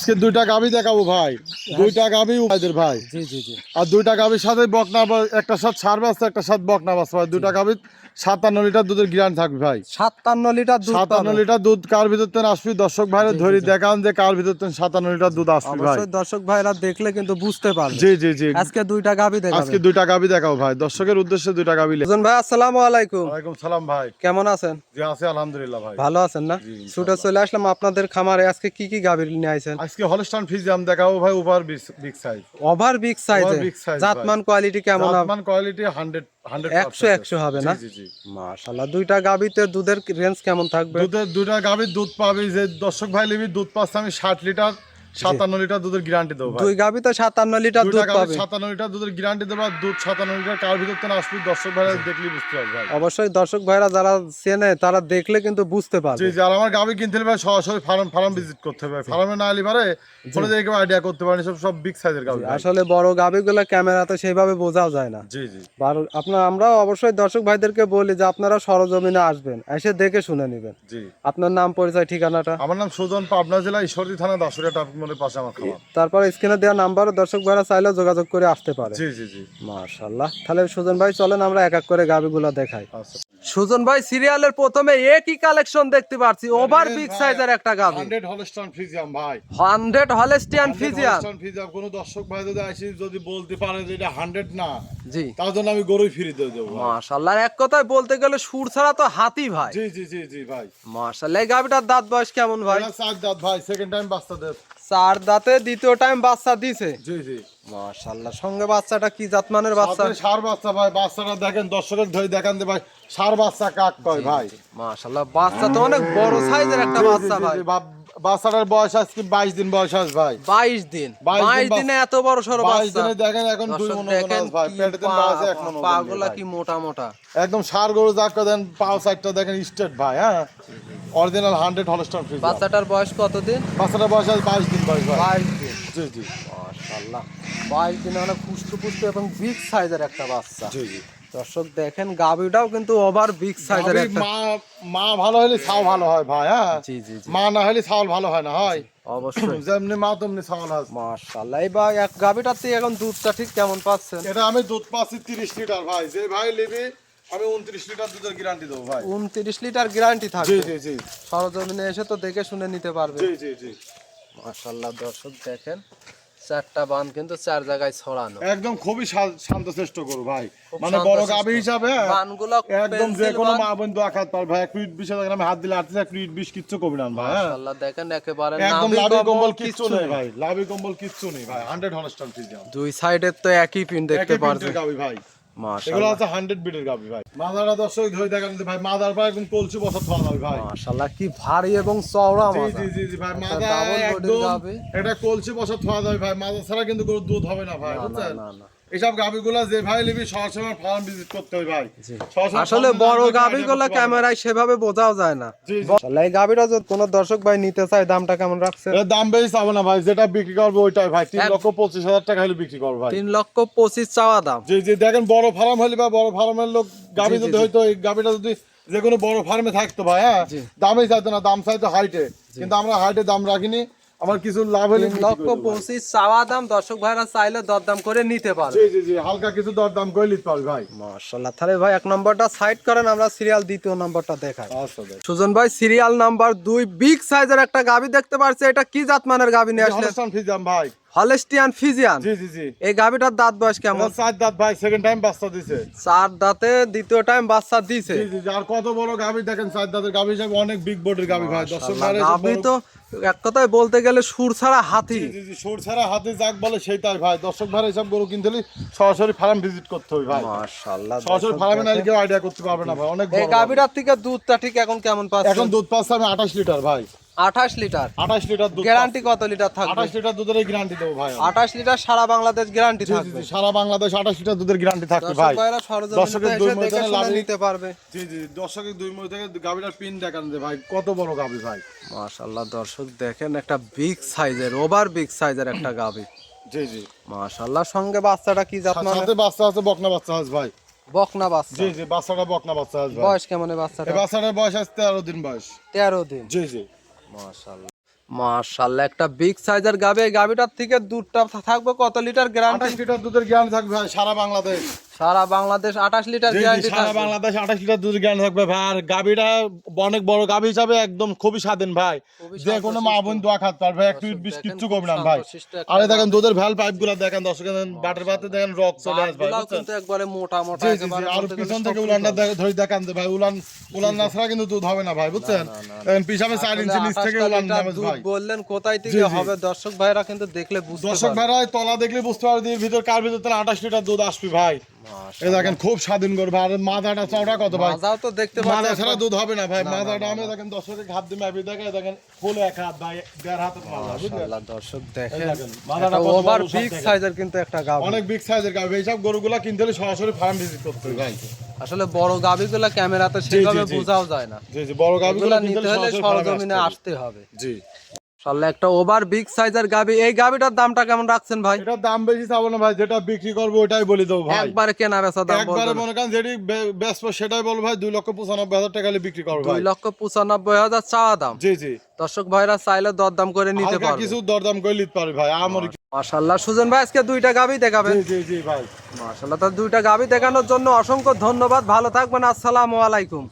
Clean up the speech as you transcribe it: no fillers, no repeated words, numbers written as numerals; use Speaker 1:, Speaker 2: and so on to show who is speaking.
Speaker 1: আজকে দুইটা গাভী দেখাবো ভাই, দুইটা গাভী ভাইদের ভাই।
Speaker 2: জি জি জি।
Speaker 1: আর দুইটা গাভীর সাথে বকনা, একটা সাথে সার বাচ্চা, একটা সাথে বকনা বাচ্চা ভাই। দুইটা গাভী 57 লিটার দুধের গ্যারান্টি থাকবে ভাই।
Speaker 2: 57 লিটার দুধ
Speaker 1: 57
Speaker 2: পাবে।
Speaker 1: লিটার দুধ কার ভিতর থেকে আসবি দর্শক ভাইরা
Speaker 2: জি, জি,
Speaker 1: ধরি
Speaker 2: জি।
Speaker 1: দেখান যে কার ভিতর থেকে 57 লিটার দুধ আসবে ভাই।
Speaker 2: অবশ্যই দর্শক ভাইরা দেখলে কিন্তু বুঝতে পারবে।
Speaker 1: জি জি জি।
Speaker 2: আজকে দুইটা গাভী দেখাবো।
Speaker 1: আজকে দুইটা গাভী দেখাবো ভাই, দর্শকের উদ্দেশ্যে দুইটা গাভী।
Speaker 2: সুজন ভাই আসসালামু আলাইকুম।
Speaker 1: ওয়ালাইকুম সালাম ভাই।
Speaker 2: কেমন আছেন?
Speaker 1: জি আছি আলহামদুলিল্লাহ ভাই।
Speaker 2: ভালো আছেন না?
Speaker 1: জি,
Speaker 2: ছুটে চলে আসলাম আপনাদের খামারে। আজকে কি কি গাভী নিয়ে আইছেন?
Speaker 1: আজকে হলস্টাইন ফ্রিজিয়ান দেখাবো ভাই, over big size.
Speaker 2: Over big সাইজে।
Speaker 1: big size
Speaker 2: জাতমান কোয়ালিটি কেমন হবে?
Speaker 1: জাতমান কোয়ালিটি 100
Speaker 2: 100 হবে না?
Speaker 1: জি জি জি।
Speaker 2: মাশাআল্লাহ। দুইটা গাভীতে দুধের রেঞ্জ কেমন থাকবে?
Speaker 1: দুইটা গাভীর দুধ পাবি, যে দর্শক ভাই লিবি দুধ পাচ্ছে আমি 60 লিটার 57 লিটার দুধের গ্যারান্টি দেবো ভাই।
Speaker 2: দুই গাভীতে 57 লিটার দুধ পাবে।
Speaker 1: 57 লিটার দুধের গ্যারান্টি দেবো। আর দুধ 57 লিটার কার ভিতর থেকে আসবি দর্শক ভাইরা দেখলি বুঝতে পারবে ভাই।
Speaker 2: অবশ্যই দর্শক ভাইরা যারা চেনে তারা দেখলে কিন্তু বুঝতে
Speaker 1: জি
Speaker 2: পারবে।
Speaker 1: জি। আর আমার গাভী কিনতে হলে ভাই সরাসরি ফার্ম ভিজিট করতে হবে। ফার্মে না এলে পারে ফোনে দেখে আইডিয়া করতে পারেন, সব বিগ সাইজের গাভী ভাই।
Speaker 2: আসলে বড় গাভীগুলো ক্যামেরাতে সেইভাবে বোঝাও যায় না।
Speaker 1: জি জি
Speaker 2: আমরা অবশ্যই দর্শক ভাইদেরকে বলি যে আপনারা সরজমিনে আসবেন, এসে দেখে শুনে নেবেন।
Speaker 1: জি।
Speaker 2: আপনার নাম পরিচয় ঠিকানাটা।
Speaker 1: আমার নাম সুজন, পাবনা জেলা ঈশ্বরদী থানা দাসুরিয়া ট্রাফিক মোড়ের পাশে আমার খামার।
Speaker 2: তারপর স্ক্রিনে দেওয়া নাম্বারে দর্শক ভাইরা চাইলে যোগাযোগ করে আসতে পারে।
Speaker 1: জি জি জি।
Speaker 2: মাশাআল্লাহ। তাহলে সুজন ভাই চলেন আমরা এক এক করে গাভীগুলো দেখাই।
Speaker 1: আচ্ছা।
Speaker 2: সুজন ভাই সিরিয়ালের প্রথমে একই কালেকশন দেখতে পাচ্ছি, ওভার বিগ সাইজের একটা গাভী।
Speaker 1: 100 হলস্টাইন ফ্রিজিয়ান ভাই।
Speaker 2: 100 হলস্টিয়ান ফ্রিজিয়ান।
Speaker 1: কোন দর্শক ভাই যদি আসি যদি বলতে পারে যে এটা 100 না,
Speaker 2: জি।
Speaker 1: তার জন্য আমি গরুই ফ্রি দিয়ে দেবো ভাই।
Speaker 2: মাশাআল্লাহ। এক কথায় বলতে গেলে সুর ছাড়া তো হাতি ভাই।
Speaker 1: জি জি জি জি ভাই।
Speaker 2: মাশাআল্লাহ। এই গাভীটার দাঁত বয়স কেমন ভাই?
Speaker 1: এটা 4 দাঁত ভাই, সেকেন্ড টাইম বাচ্চা দেব।
Speaker 2: 4 দাঁতে দ্বিতীয় টাইম বাচ্চা দিছে।
Speaker 1: জি জি।
Speaker 2: মাশাআল্লাহ। সঙ্গে বাচ্চাটা কি জাতমানের বাচ্চা?
Speaker 1: সাথে সার বাচ্চা ভাই। বাচ্চাটা দেখেন, দর্শকের ধরে দেখান দে ভাই, সার বাচ্চা কাক কয় ভাই।
Speaker 2: মাশাআল্লাহ। বাচ্চা তো অনেক বড় সাইজের একটা
Speaker 1: জি, জি,
Speaker 2: বাচ্চা
Speaker 1: জি,
Speaker 2: ভাই।
Speaker 1: জি, বাচ্চাটার বয়স আজকে 22 দিন বয়স আছে ভাই।
Speaker 2: 22 দিন।
Speaker 1: 22
Speaker 2: দিনে এত বড় সরো
Speaker 1: 22
Speaker 2: বাচ্চা।
Speaker 1: দিনে দেখেন এখন 2
Speaker 2: দর্শক
Speaker 1: মণ
Speaker 2: দেখেন
Speaker 1: ভাই।
Speaker 2: কি
Speaker 1: পেটেতে বাজে 1 মণ।
Speaker 2: পাগুলা কি মোটা মোটা।
Speaker 1: একদম সার গরু যাক দেন, পাও সাইডটা দেখেন স্ট্রেট ভাই। হ্যাঁ, অরিজিনাল 100 হলস্টাইন ফ্রিজিয়ান।
Speaker 2: বাচ্চাটার বয়স কতদিন?
Speaker 1: বাচ্চাটার বয়স আছে 22 দিন বয়স ভাই।
Speaker 2: 22 দিন।
Speaker 1: জি জি
Speaker 2: মাশাআল্লাহ। 22 দিনে অনেক পুষ্ট এবং বিগ সাইজের একটা বাচ্চা।
Speaker 1: জি জি।
Speaker 2: দর্শক দেখেন গাভীটাও কিন্তু ওভার বিগ সাইজের
Speaker 1: গাভীর
Speaker 2: একটা।
Speaker 1: মা ভালো হলে ছাও ভালো হয় ভাই। হ্যাঁ,
Speaker 2: জি জি জি।
Speaker 1: মা না হলে ছাওয়াল ভালো হয় না হয়।
Speaker 2: অবশ্যই।
Speaker 1: যেমনি মা তেমনি ছাওয়াল হয়।
Speaker 2: মাশাআল্লাহ। এই বা এক গাভীটার থেকে এখন দুধটা ঠিক কেমন পাচ্ছেন?
Speaker 1: এটা আমি দুধ পাচ্ছি 30 লিটার ভাই। যে ভাই নেবে আমি 29 লিটার দুধের গ্যারান্টি দেবো ভাই।
Speaker 2: 29 লিটার গ্যারান্টি
Speaker 1: জি
Speaker 2: থাকবে।
Speaker 1: জি জি
Speaker 2: সরজমিনে এসে তো দেখে শুনে নিতে পারবে।
Speaker 1: জি জি জি।
Speaker 2: মাশাআল্লাহ। দর্শক দেখেন চারটা বান কিন্তু চার জায়গায় ছড়ানো।
Speaker 1: একদম খুবই শান্তশিষ্ট গরু ভাই।
Speaker 2: খুব
Speaker 1: মানে বড়
Speaker 2: শান্তশিষ্ট।
Speaker 1: গাভী হিসাবে
Speaker 2: বানগুলো
Speaker 1: একদম যে
Speaker 2: পেন্সিল
Speaker 1: কোনো
Speaker 2: বান।
Speaker 1: মা বন্ধু আঘাত পার ভাই। 1 মিনিট 20 আমি হাত দিলে 1 মিনিট 20 কিচ্ছু কবি না ভাই। হ্যাঁ,
Speaker 2: মাশাআল্লাহ। দেখেন একেবারে
Speaker 1: একদম
Speaker 2: নাভি
Speaker 1: লাভি কম্বল
Speaker 2: কম্বল
Speaker 1: কিচ্ছু নেই ভাই। লাভি কম্বল কিচ্ছু নেই ভাই। 100 হলস্টাইন ফ্রিজিয়ান।
Speaker 2: দুই সাইডের তো একই পিন দেখতে
Speaker 1: একই
Speaker 2: পারছেন।
Speaker 1: প্রিন্টের গাভী ভাই। এগুলো
Speaker 2: মাশাআল্লাহ।
Speaker 1: আছে 100 বিটের গাভী ভাই। মাদারটা দর্শক ধরে দেখান ভাই, মাদার পা একদম কলসি বছর থাকা যাবে ভাই।
Speaker 2: মাশাআল্লাহ। কি ভারী এবং চওড়া
Speaker 1: জি
Speaker 2: মাথা।
Speaker 1: জি জি জি ভাই।
Speaker 2: একটা
Speaker 1: মাদা
Speaker 2: ডাবল বডির
Speaker 1: একদম
Speaker 2: গাভী।
Speaker 1: এটা কলসি বছর থাকা যাবে ভাই। মাদা ছাড়া কিন্তু গরুর দুধ হবে না ভাই,
Speaker 2: না,
Speaker 1: বুঝছেন?
Speaker 2: না, না।
Speaker 1: এইসব গাভীগুলা যে ভাই নিবি সরাসরি ফার্ম ভিজিট করতে হবে ভাই।
Speaker 2: জি।
Speaker 1: সরাসরি
Speaker 2: আসলে
Speaker 1: ফার্মে
Speaker 2: বড়
Speaker 1: না গেলে
Speaker 2: গাভীগুলো
Speaker 1: idea করতে পারবে না।
Speaker 2: ক্যামেরায় সেভাবে বোঝাও যায় না।
Speaker 1: জি, জি।
Speaker 2: মাশাআল্লাহ। এই গাভীটা যদি কোনো দর্শক ভাই নিতে চায় দামটা কেমন রাখছেন?
Speaker 1: এর দাম বেশি চাবো না ভাই, যেটা বিক্রি করবো ওইটাই ভাই। 3,25,000 টাকা হলে বিক্রি করবো ভাই।
Speaker 2: 3,25,000 চাওয়া দাম।
Speaker 1: জি জি। দেখেন বড় ফার্ম হলে বা বড় ফার্মের লোক গাভী
Speaker 2: জি, জি,
Speaker 1: যদি
Speaker 2: জি।
Speaker 1: হইতো, এই গাভীটা যদি যে কোনো বড় ফার্মে থাকতো ভাই, হ্যাঁ,
Speaker 2: জি।
Speaker 1: দামই চাইতো না, দাম চাইতো হাইটে। কিন্তু আমরা হাইটে দাম রাখিনি, আমার কিছু লাভ হলে বিক্রি করে দেবো ভাই।
Speaker 2: 3,25,000 চাওয়া দাম। দর্শক ভাইরা চাইলে দরদাম করে নিতে পারবে।
Speaker 1: জি জি জি। হালকা কিছু দরদাম করে নিতে পারবে ভাই।
Speaker 2: মাশাআল্লাহ। তাহলে ভাই এক নম্বরটা সাইড করেন, আমরা সিরিয়াল দ্বিতীয় নম্বরটা দেখাই।
Speaker 1: আচ্ছা ভাই।
Speaker 2: সুজন ভাই সিরিয়াল নাম্বার 2 বিগ সাইজের একটা গাভী দেখতে পারছি। এটা কি জাতমানের গাভী নিয়ে আসলেন?
Speaker 1: হলস্টাইন ফ্রিজিয়ান ভাই।
Speaker 2: Holstein Friesian.
Speaker 1: জি জি জি।
Speaker 2: এই গাভীটার দাঁত বয়স কেমন?
Speaker 1: এটা 4 দাঁত ভাই, সেকেন্ড টাইম বাচ্চা দিছে।
Speaker 2: 4 দাঁতে দ্বিতীয় টাইম বাচ্চা দিছে।
Speaker 1: জি জি জি। আর কত বড় গাভী দেখেন, 4 দাঁতের গাভী হিসেবে অনেক বিগ বডির গাভী ভাই। দর্শক
Speaker 2: মাশাআল্লাহ।
Speaker 1: ভাইরা
Speaker 2: গাভী তো এক কথায় বলতে গেলে সুর ছাড়া হাতি।
Speaker 1: জি জি জি। সুর ছাড়া হাতে যাক বলে সেইটাই ভাই। দর্শক ভাইরা এসব গরু কিনতে হলে সরাসরি ফার্ম ভিজিট করতে হবে ভাই।
Speaker 2: মাশাআল্লাহ।
Speaker 1: সরাসরি ফার্মে না কেউ আইডিয়া করতে পারবে না ভাই। অনেক
Speaker 2: এই
Speaker 1: বড় গাভী।
Speaker 2: গাভীটার থেকে দুধটা ঠিক এখন কেমন পাচ্ছেন?
Speaker 1: এখন দুধ পাচ্ছে আমি 28 লিটার ভাই।
Speaker 2: 28 লিটার।
Speaker 1: 28 লিটার দুধ।
Speaker 2: গ্যারান্টি কত লিটার থাকবে?
Speaker 1: 28 লিটার দুধের গ্যারান্টি দেবো ভাই।
Speaker 2: 28 লিটার সারা বাংলাদেশ গ্যারান্টি
Speaker 1: জি জি
Speaker 2: থাকবে।
Speaker 1: জি। সারা বাংলাদেশ 28 লিটার দুধের গ্যারান্টি থাকবে
Speaker 2: দর্শক
Speaker 1: ভাই।
Speaker 2: ভাইরা সরজমিনে
Speaker 1: দর্শকের দুই
Speaker 2: এসে
Speaker 1: মনে
Speaker 2: দেখে
Speaker 1: থাকে
Speaker 2: শুনে
Speaker 1: লাভে।
Speaker 2: নিতে পারবে।
Speaker 1: জি জি। দর্শকের 2 মিনিট থেকে গাভীটার পিন দেখান যে ভাই কত বড় গাভী ভাই।
Speaker 2: মাশাআল্লাহ। দর্শক দেখেন একটা বিগ সাইজের, ওভার বিগ সাইজের একটা গাভী।
Speaker 1: জি জি।
Speaker 2: মাশাআল্লাহ। সঙ্গে বাচ্চাটা কি জাতমান?
Speaker 1: সাথে বাচ্চা আছে, বকনা বাচ্চা আছে ভাই।
Speaker 2: বকনা বাচ্চা।
Speaker 1: জি জি। বাচ্চাটা বকনা বাচ্চা আছে ভাই।
Speaker 2: বয়স কেমন এই বাচ্চাটা?
Speaker 1: এই বাচ্চাটার বয়স আছে 13 দিন বয়স।
Speaker 2: 13 দিন।
Speaker 1: জি জি।
Speaker 2: মাশাআল্লাহ। মাশাআল্লাহ, একটা বিগ সাইজের গাবি। এই গাবিটার থেকে দুধটা থাকবে কত লিটার গ্যারান্টি?
Speaker 1: 28 লিটার দুধের গ্যারান্টি থাকবে ভাই সারা বাংলাদেশ।
Speaker 2: সারা বাংলাদেশ 28 লিটার
Speaker 1: জি, জি,
Speaker 2: গ্যারান্টি
Speaker 1: সারা
Speaker 2: থাকবে।
Speaker 1: বাংলাদেশ 28 লিটার দুধের গ্যারান্টি থাকবে ভাই। আর গাবিটা অনেক বড় গাবি হিসাবে একদম খুবই স্বাধীন ভাই,
Speaker 2: খুবই
Speaker 1: যে কোনো মা বোন দোয়া খাতে পারবে, একটু বিষ কিচ্ছু করবে না ভাই। আরে দেখেন দুধের ভ্যাল পাইপ গুলা দেখেন, দর্শক বাটের পাতে দেখেন রক চলে আসবে ভাই, বুঝছেন?
Speaker 2: কিন্তু একবারে মোটা মোটা
Speaker 1: জি, জি, জি।
Speaker 2: একেবারে
Speaker 1: আর
Speaker 2: বলতে গেলে
Speaker 1: পিছন থেকে
Speaker 2: শক্ত
Speaker 1: উলানটা
Speaker 2: হবে।
Speaker 1: ধরে দেখান যে ভাই, উলান না ছাড়া কিন্তু দুধ হবে না ভাই, বুঝছেন? দেখেন পিছনে 4 ইঞ্চি নিচ থেকে
Speaker 2: 28
Speaker 1: উলান
Speaker 2: লিটার
Speaker 1: নামে
Speaker 2: দুধ
Speaker 1: ভাই।
Speaker 2: বললেন কোথায়
Speaker 1: জি,
Speaker 2: থেকে
Speaker 1: জি।
Speaker 2: হবে? দর্শক ভাইরা কিন্তু দেখলে বুঝতে
Speaker 1: দর্শক
Speaker 2: পারবে।
Speaker 1: ভাইরা তলা দেখলে বুঝতে পারবে ভিতর কার ভিতর তাহলে 28 লিটার দুধ আসবে ভাই। এই দেখেন খুব স্বাধীন করবে। আর মাথাটা চওড়া কত ভাই,
Speaker 2: মাজাও তো দেখতে
Speaker 1: মাথা
Speaker 2: পাচ্ছেন।
Speaker 1: ছাড়া দুধ হবে না ভাই। মাথাটা আমি দেখেন দর্শকের হাত দিয়ে মাপি দেখেন, দেখেন ফুল এক হাত ভাই, 1.5 হাতের মাথা, বুঝলেন?
Speaker 2: মাশাআল্লাহ, দর্শক
Speaker 1: এই
Speaker 2: দেখেন
Speaker 1: দেখেন মাথাটা কত
Speaker 2: ওভার
Speaker 1: বড়, সব
Speaker 2: বিগ
Speaker 1: দেখেন।
Speaker 2: সাইজের কিন্তু একটা গাবি।
Speaker 1: অনেক বিগ সাইজের গাবি। এইসব গরুগুলা কিনতে হলে সরাসরি ফার্ম ভিজিট করতে হবে ভাই।
Speaker 2: আসলে বড় গাবিগুলো ক্যামেরাতে সেভাবে
Speaker 1: জি।
Speaker 2: বোঝাও যায় না।
Speaker 1: জি, জি, বড় গাবিগুলো
Speaker 2: এগুলা
Speaker 1: কিনতে
Speaker 2: নিতে
Speaker 1: হলে
Speaker 2: হলে
Speaker 1: সরাসরি ফার্মে
Speaker 2: সরজমিনে
Speaker 1: আসতে হবে।
Speaker 2: আসতে হবে।
Speaker 1: জি।
Speaker 2: আসলে একটা ওভার বিগ সাইজের গাবি। এই গাবিটার দামটা কেমন রাখছেন ভাই?
Speaker 1: এটার দাম বেশি চাবো না ভাই, যেটা বিক্রি করবো ওটাই বলে দেবো ভাই।
Speaker 2: একবারে কেনা বেচা দাম
Speaker 1: একবারে
Speaker 2: বলবেন?
Speaker 1: মনে করেন যেটি ব্যস্ত সেটাই বলবো ভাই, 2,95,000 টাকা হলে বিক্রি করবো ভাই।
Speaker 2: 2,95,000 চাওয়া দাম।
Speaker 1: জি, জি।
Speaker 2: দর্শক ভাইরা চাইলে দরদাম করে নিতে
Speaker 1: হালকা
Speaker 2: পারবে।
Speaker 1: কিছু দরদাম করে নিতে পারবে ভাই আমার।
Speaker 2: মাশাআল্লাহ, সুজন ভাই আজকে দুইটা গাবি দেখাবেন।
Speaker 1: জি, জি, জি ভাই।
Speaker 2: মাশাআল্লাহ, তার দুইটা গাবি দেখানোর জন্য অসংখ্য ধন্যবাদ। ভালো থাকবেন। আসসালামু আলাইকুম।